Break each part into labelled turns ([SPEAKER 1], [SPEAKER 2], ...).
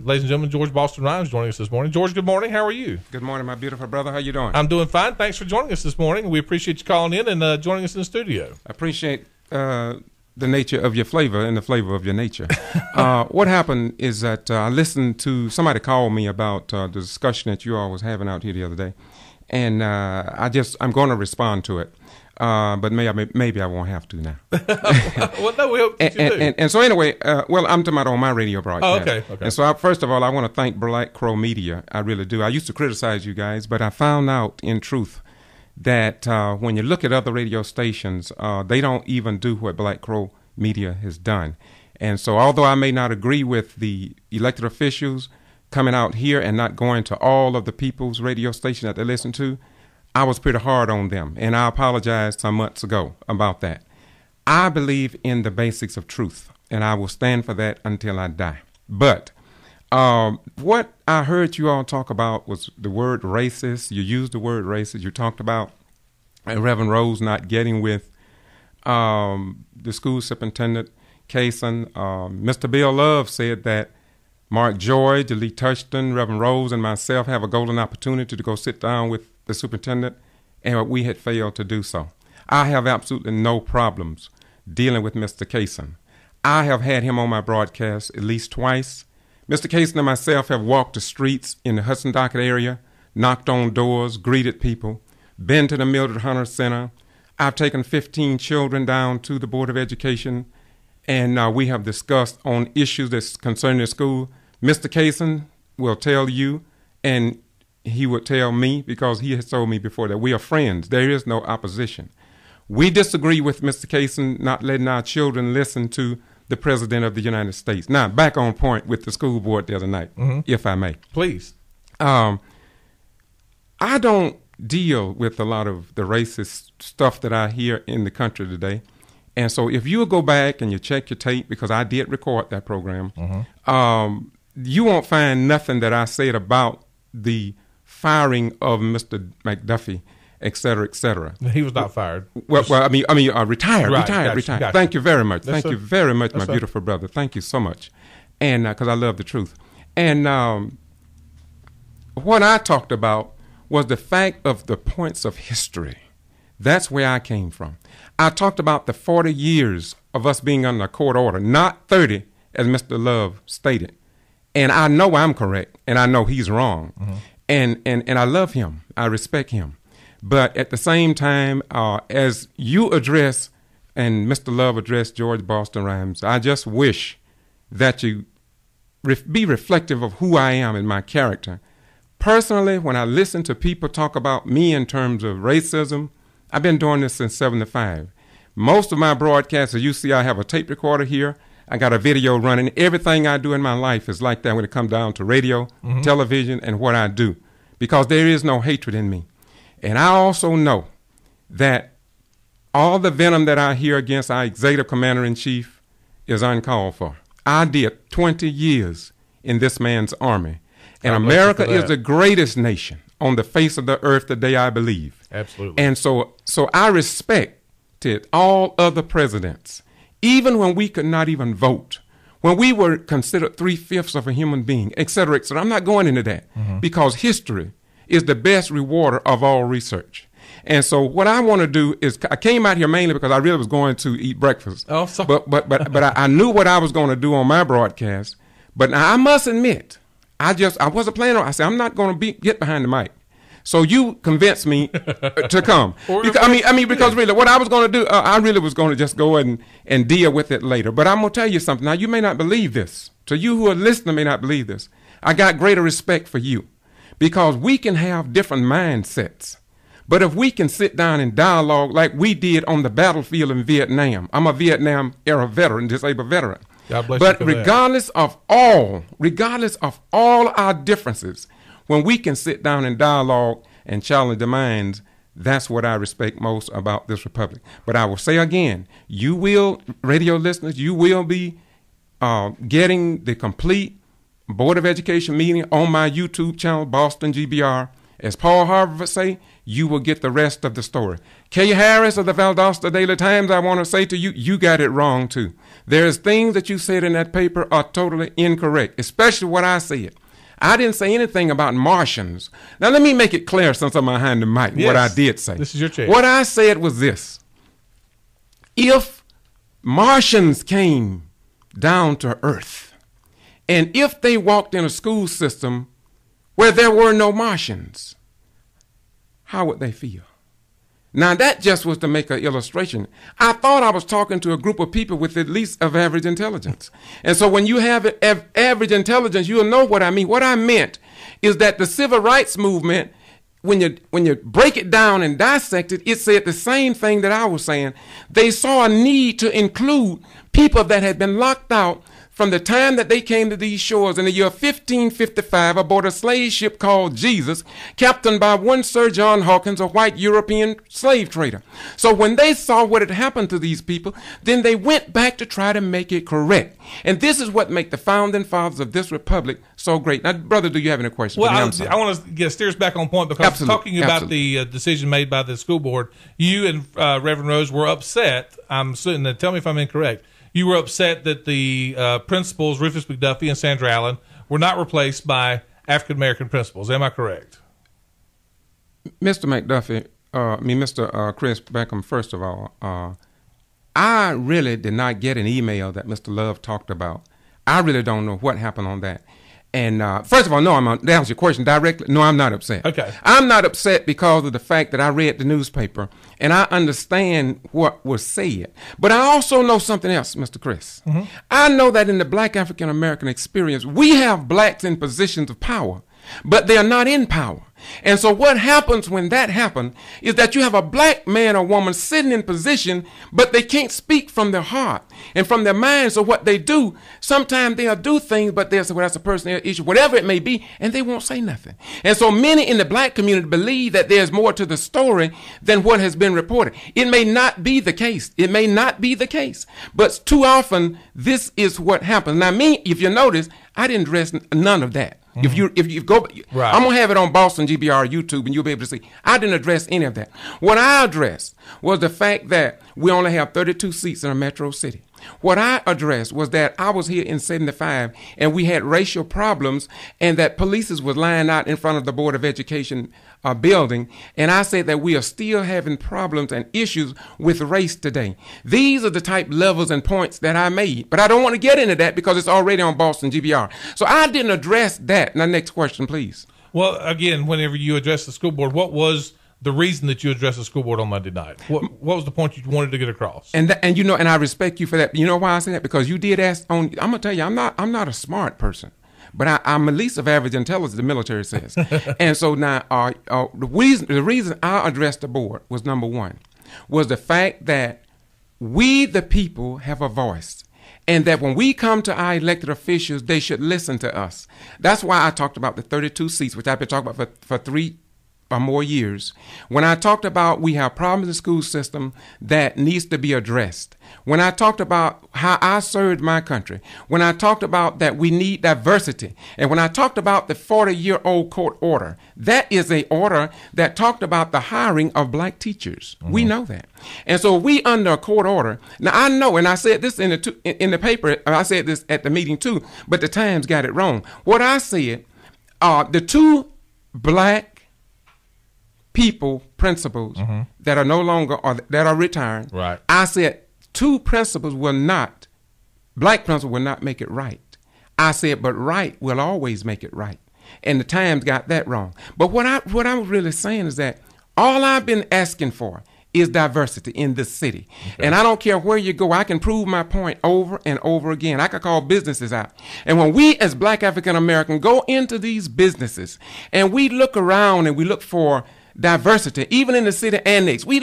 [SPEAKER 1] Ladies and gentlemen, George Boston Rhymes joining us this morning. George, good morning. How are you?
[SPEAKER 2] Good morning, my beautiful brother. How you doing?
[SPEAKER 1] I'm doing fine. Thanks for joining us this morning. We appreciate you calling in and joining us in the studio.
[SPEAKER 2] I appreciate the nature of your flavor and the flavor of your nature. What happened is that I listened to somebody call me about the discussion that you all was having out here the other day, and I'm going to respond to it. But maybe I won't have to now.
[SPEAKER 1] Well, no, we hope that you do.
[SPEAKER 2] And so anyway, I'm talking about on my radio broadcast.
[SPEAKER 1] Oh, okay.
[SPEAKER 2] And so first of all, I want to thank Black Crow Media. I really do. I used to criticize you guys, but I found out in truth that when you look at other radio stations, they don't even do what Black Crow Media has done. And so although I may not agree with the elected officials coming out here and not going to all of the people's radio station that they listen to, I was pretty hard on them, and I apologized some months ago about that. I believe in the basics of truth, and I will stand for that until I die. But what I heard you all talk about was the word racist. You used the word racist. You talked about Reverend Rose not getting with the school superintendent, Kaysen. Mr. Bill Love said that Mark George, Lee Touchton, Reverend Rose, and myself have a golden opportunity to go sit down with the superintendent, and we had failed to do so. I have absolutely no problems dealing with Mr. Kaysen. I have had him on my broadcast at least twice. Mr. Kaysen and myself have walked the streets in the Hudson Docket area, knocked on doors, greeted people, been to the Mildred Hunter Center. I've taken 15 children down to the Board of Education, and we have discussed on issues that's concerning the school. Mr. Kaysen will tell you, and he would tell me, because he has told me before, that we are friends. There is no opposition. We disagree with Mr. Kaysen not letting our children listen to the President of the United States. Now, back on point with the school board the other night, if I may.
[SPEAKER 1] Please.
[SPEAKER 2] I don't deal with a lot of the racist stuff that I hear in the country today. And so if you go back and you check your tape, because I did record that program, you won't find nothing that I said about the firing of Mr. McDuffie, et cetera, et cetera.
[SPEAKER 1] He was not fired.
[SPEAKER 2] Well, retired.
[SPEAKER 1] Right,
[SPEAKER 2] Retired.
[SPEAKER 1] Gotcha.
[SPEAKER 2] Thank you very much. Thank you very much, my
[SPEAKER 1] right.
[SPEAKER 2] beautiful brother. Thank you so much. And because I love the truth. And what I talked about was the fact of the points of history. That's where I came from. I talked about the 40 years of us being under a court order, not 30, as Mr. Love stated. And I know I'm correct, and I know he's wrong. And I love him. I respect him. But at the same time, as you address and Mr. Love addressed George Boston Rhymes, I just wish that you be reflective of who I am and my character. Personally, when I listen to people talk about me in terms of racism, I've been doing this since 75. Most of my broadcasts, as you see, I have a tape recorder here. I got a video running. Everything I do in my life is like that when it comes down to radio, television, and what I do, because there is no hatred in me. And I also know that all the venom that I hear against our executive commander-in-chief is uncalled for. I did 20 years in this man's army, and America is the greatest nation on the face of the earth today, I believe.
[SPEAKER 1] Absolutely.
[SPEAKER 2] And so I respected all other presidents, even when we could not even vote, when we were considered 3/5 of a human being, et cetera, et cetera. I'm not going into that because history is the best rewarder of all research. And so what I want to do is, I came out here mainly because I really was going to eat breakfast.
[SPEAKER 1] Oh, sorry.
[SPEAKER 2] But I knew what I was going to do on my broadcast. But now I must admit, I wasn't planning on. I said, I'm not going to get behind the mic. So you convinced me to come. Because really, what I was going to do, I really was going to just go and deal with it later. But I'm going to tell you something. Now, you may not believe this. To you who are listening may not believe this. I got greater respect for you, because we can have different mindsets. But if we can sit down and dialogue like we did on the battlefield in Vietnam, I'm a Vietnam era veteran, disabled veteran.
[SPEAKER 1] God bless
[SPEAKER 2] but
[SPEAKER 1] you for
[SPEAKER 2] regardless of all our differences, when we can sit down and dialogue and challenge the minds, that's what I respect most about this republic. But I will say again, you will, radio listeners, you will be getting the complete Board of Education meeting on my YouTube channel, Boston GBR, As Paul Harvey would say, you will get the rest of the story. Kay Harris of the Valdosta Daily Times, I want to say to you, you got it wrong too. There's things that you said in that paper are totally incorrect, especially what I said. I didn't say anything about Martians. Now let me make it clear since I'm behind the mic what I did say.
[SPEAKER 1] This is your chance.
[SPEAKER 2] What I said was this. If Martians came down to Earth, and if they walked in a school system where there were no Martians, how would they feel? Now, that just was to make an illustration. I thought I was talking to a group of people with at least of average intelligence. And so when you have average intelligence, you'll know what I mean. What I meant is that the civil rights movement, when you break it down and dissect it, it said the same thing that I was saying. They saw a need to include people that had been locked out from the time that they came to these shores in the year 1555 aboard a slave ship called Jesus, captained by one Sir John Hawkins, a white European slave trader. So when they saw what had happened to these people, then they went back to try to make it correct. And this is what makes the founding fathers of this republic so great. Now, brother, do you have any questions?
[SPEAKER 1] Well, I want to get steers back on point because talking about the decision made by the school board, you and Reverend Rose were upset. I'm certain. Tell me if I'm incorrect. You were upset that the principals, Rufus McDuffie and Sandra Allen, were not replaced by African-American principals. Am I correct?
[SPEAKER 2] Mr. McDuffie, Mr. Chris Beckham, first of all, I really did not get an email that Mr. Love talked about. I really don't know what happened on that. And first of all, no, to answer your question directly, no, I'm not upset.
[SPEAKER 1] Okay.
[SPEAKER 2] I'm not upset because of the fact that I read the newspaper and I understand what was said. But I also know something else, Mr. Chris. Mm-hmm. I know that in the black African American experience, we have blacks in positions of power, but they are not in power. And so what happens when that happens is that you have a black man or woman sitting in position, but they can't speak from their heart and from their mind. So what they do, sometimes they'll do things, but they'll say, well, that's a personal issue, whatever it may be, and they won't say nothing. And so many in the black community believe that there's more to the story than what has been reported. It may not be the case. It may not be the case. But too often, this is what happens. Now, me, if you notice, I didn't address none of that. If you go, right. I'm going to have it on Boston GBR YouTube, and you'll be able to see. I didn't address any of that. What I addressed was the fact that we only have 32 seats in a metro city. What I addressed was that I was here in 75, and we had racial problems, and that police was lying out in front of the Board of Education building, and I said that we are still having problems and issues with race today. These are the type levels and points that I made, but I don't want to get into that because it's already on Boston GBR. So I didn't address that. Now, next question, please.
[SPEAKER 1] Well, again, whenever you address the school board, what was the reason that you addressed the school board on Monday night? What was the point you wanted to get across? And
[SPEAKER 2] you know, and I respect you for that. You know why I say that? Because you did ask on. I'm gonna tell you, I'm not a smart person, but I'm at least of average intelligence. The military says, and so now the reason I addressed the board was number one, was the fact that we the people have a voice. And that when we come to our elected officials, they should listen to us. That's why I talked about the 32 seats, which I've been talking about for 3 or more years. When I talked about we have problems in the school system that needs to be addressed. When I talked about how I served my country. When I talked about that we need diversity. And when I talked about the 40-year-old court order, that is a order that talked about the hiring of black teachers. Mm-hmm. We know that. And so we under a court order. Now I know, and I said this in the paper, I said this at the meeting too, but the Times got it wrong. What I said, the 2 black people, principals, mm-hmm. that are no longer, or that are retired,
[SPEAKER 1] right.
[SPEAKER 2] I said 2 principals black principals will not make it right. I said, but right will always make it right. And the Times got that wrong. But what I was really saying is that all I've been asking for is diversity in this city. Okay. And I don't care where you go. I can prove my point over and over again. I can call businesses out. And when we as black African American go into these businesses and we look around and we look for diversity, even in the city annex, we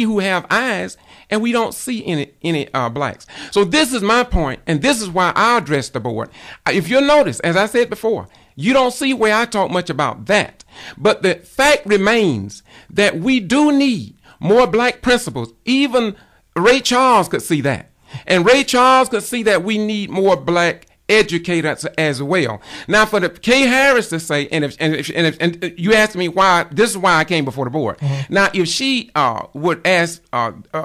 [SPEAKER 2] who have eyes, and we don't see any blacks. So this is my point, and this is why I address the board. If you'll notice, as I said before, you don't see where I talk much about that. But the fact remains that we do need more black principals. Even Ray Charles could see that. And Ray Charles could see that we need more black educators as well. Now, for the Kay Harris to say, and you asked me why, this is why I came before the board. Mm-hmm. Now, if she would ask,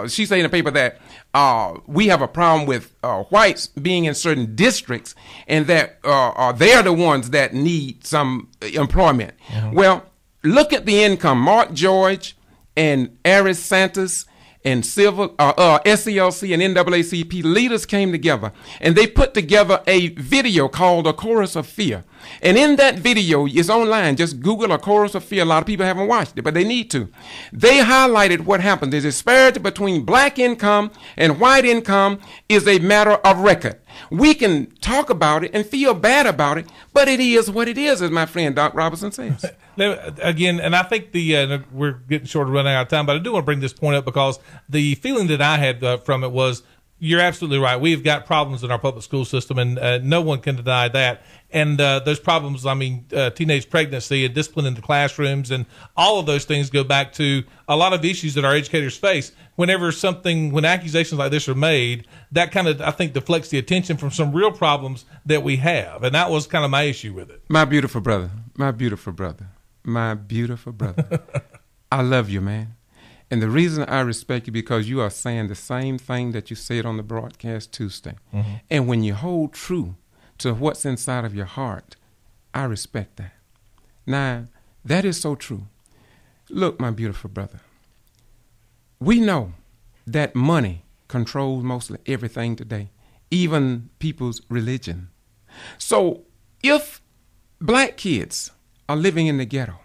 [SPEAKER 2] she say in the paper that we have a problem with whites being in certain districts, and that they're the ones that need some employment. Mm-hmm. Well, look at the income. Mark George and Aris Santos and SCLC and NAACP leaders came together, and they put together a video called A Chorus of Fear. And in that video, it's online. Just Google A Chorus of Fear. A lot of people haven't watched it, but they need to. They highlighted what happened. The disparity between black income and white income is a matter of record. We can talk about it and feel bad about it, but it is what it is, as my friend Doc Robertson says.
[SPEAKER 1] Again, and I think we're getting short of running out of time, but I do want to bring this point up because the feeling that I had from it was, you're absolutely right. We've got problems in our public school system, and no one can deny that. And those problems, I mean, teenage pregnancy and discipline in the classrooms and all of those things go back to a lot of issues that our educators face. When accusations like this are made, that kind of, I think, deflects the attention from some real problems that we have. And that was kind of my issue with it.
[SPEAKER 2] My beautiful brother, I love you, man. And the reason I respect you because you are saying the same thing that you said on the broadcast Tuesday. Mm-hmm. And when you hold true to what's inside of your heart, I respect that. Now, that is so true. Look, my beautiful brother, we know that money controls mostly everything today, even people's religion. So if black kids are living in the ghetto,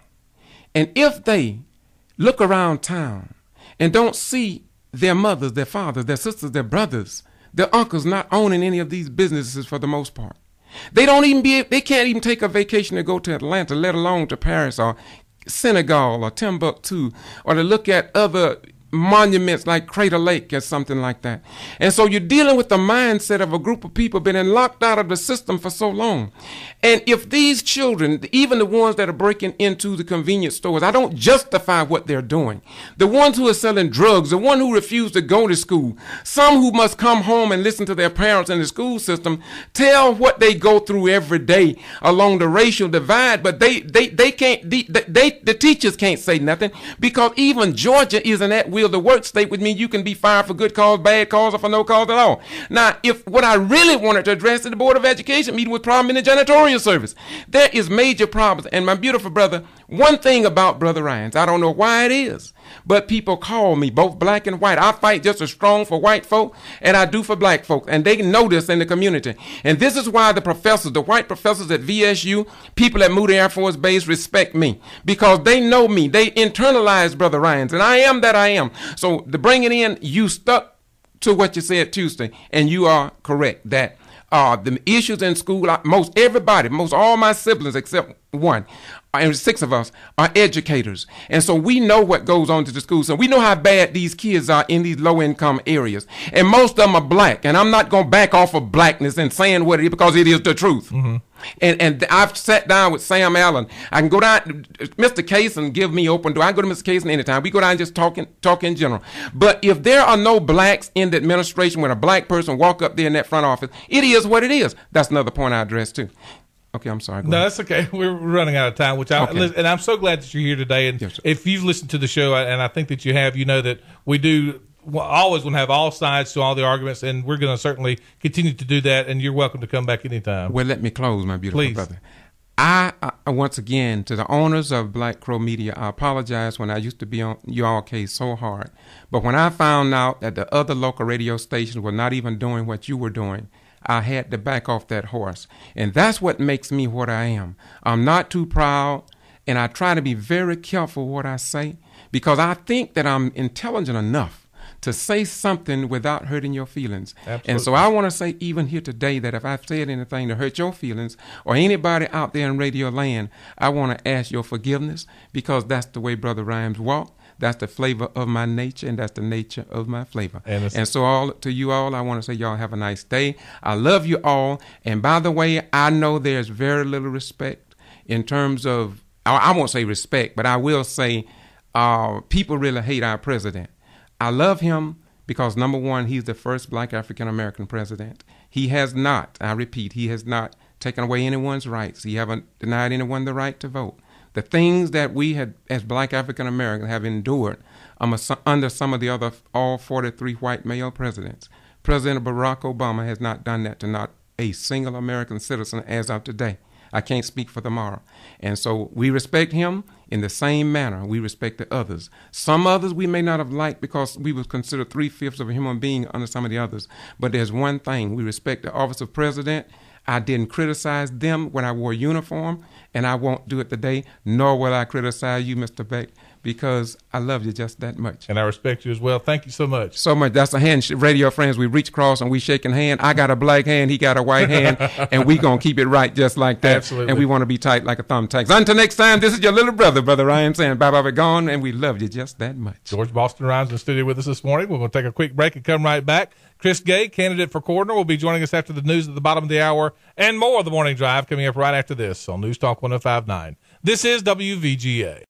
[SPEAKER 2] and if they look around town and don't see their mothers, their fathers, their sisters, their brothers, their uncles not owning any of these businesses for the most part, they can't even take a vacation to go to Atlanta, let alone to Paris or Senegal or Timbuktu, or to look at other monuments like Crater Lake or something like that. And so you're dealing with the mindset of a group of people been locked out of the system for so long. And if these children, even the ones that are breaking into the convenience stores, I don't justify what they're doing. The ones who are selling drugs, the one who refuse to go to school, some who must come home and listen to their parents in the school system tell what they go through every day along the racial divide, but they can't, the teachers can't say nothing because even Georgia isn't at will. The work state would mean you can be fired for good cause, bad cause, or for no cause at all. Now, if what I really wanted to address is the Board of Education meeting with problem in the janitorial service, there is major problems. And my beautiful brother, one thing about Brother Ryan's, I don't know why it is, but people call me, both black and white. I fight just as strong for white folk and I do for black folk, and they know this in the community. And this is why the professors, the white professors at VSU, people at Moody Air Force Base respect me, because they know me. They internalize Brother Ryan's, and I am that I am. So to bring it in, you stuck to what you said Tuesday, and you are correct that the issues in school, most all my siblings except one, and 6 of us are educators. And so we know what goes on to the school. So we know how bad these kids are in these low-income areas. And most of them are black. And I'm not going to back off of blackness and saying what it is because it is the truth. Mm-hmm. And I've sat down with Sam Allen. I can go down, Mr. Kaysen give me open door. I can go to Mr. Kaysen anytime. We go down and just talk in general. But if there are no blacks in the administration, when a black person walk up there in that front office, it is what it is. That's another point I addressed too. Okay, I'm sorry.
[SPEAKER 1] No, that's okay. We're running out of time, and I'm so glad that you're here today. And yes, if you've listened to the show, and I think that you have, you know that we do always want to have all sides to all the arguments, and we're going to certainly continue to do that. And you're welcome to come back anytime.
[SPEAKER 2] Well, let me close, my beautiful brother. I once again, to the owners of Black Crow Media, I apologize when I used to be on your case so hard. But when I found out that the other local radio stations were not even doing what you were doing, I had to back off that horse. And that's what makes me what I am. I'm not too proud, and I try to be very careful what I say, because I think that I'm intelligent enough to say something without hurting your feelings. Absolutely. And so I want to say even here today that if I've said anything to hurt your feelings or anybody out there in radio land, I want to ask your forgiveness, because that's the way Brother Rhymes walked. That's the flavor of my nature, and that's the nature of my flavor. And so to you all, I want to say y'all have a nice day. I love you all. And by the way, I know there's very little respect in terms of, I won't say respect, but I will say people really hate our president. I love him because, number one, he's the first black African-American president. He has not, I repeat, he has not taken away anyone's rights. He haven't denied anyone the right to vote. The things that we had, as black African Americans, have endured under some of the other, all 43 white male presidents. President Barack Obama has not done that to not a single American citizen as of today. I can't speak for tomorrow. And so we respect him in the same manner we respect the others. Some others we may not have liked because we would consider 3/5 of a human being under some of the others. But there's one thing. We respect the office of president. I didn't criticize them when I wore a uniform, and I won't do it today, nor will I criticize you, Mr. Beck, because I love you just that much.
[SPEAKER 1] And I respect you as well. Thank you so much.
[SPEAKER 2] So much. That's a hand, radio friends. We reach across and we shaking hand. I got a black hand, he got a white hand, and we going to keep it right just like that.
[SPEAKER 1] Absolutely.
[SPEAKER 2] And we want to be tight like a thumbtack. Until next time, this is your little brother, Brother Ryan, saying bye-bye, we're gone, and we love you just that much.
[SPEAKER 1] George Boston Ryan's in the studio with us this morning. We're going to take a quick break and come right back. Chris Gay, candidate for coroner, will be joining us after the news at the bottom of the hour, and more of the Morning Drive coming up right after this on News Talk 105.9. This is WVGA.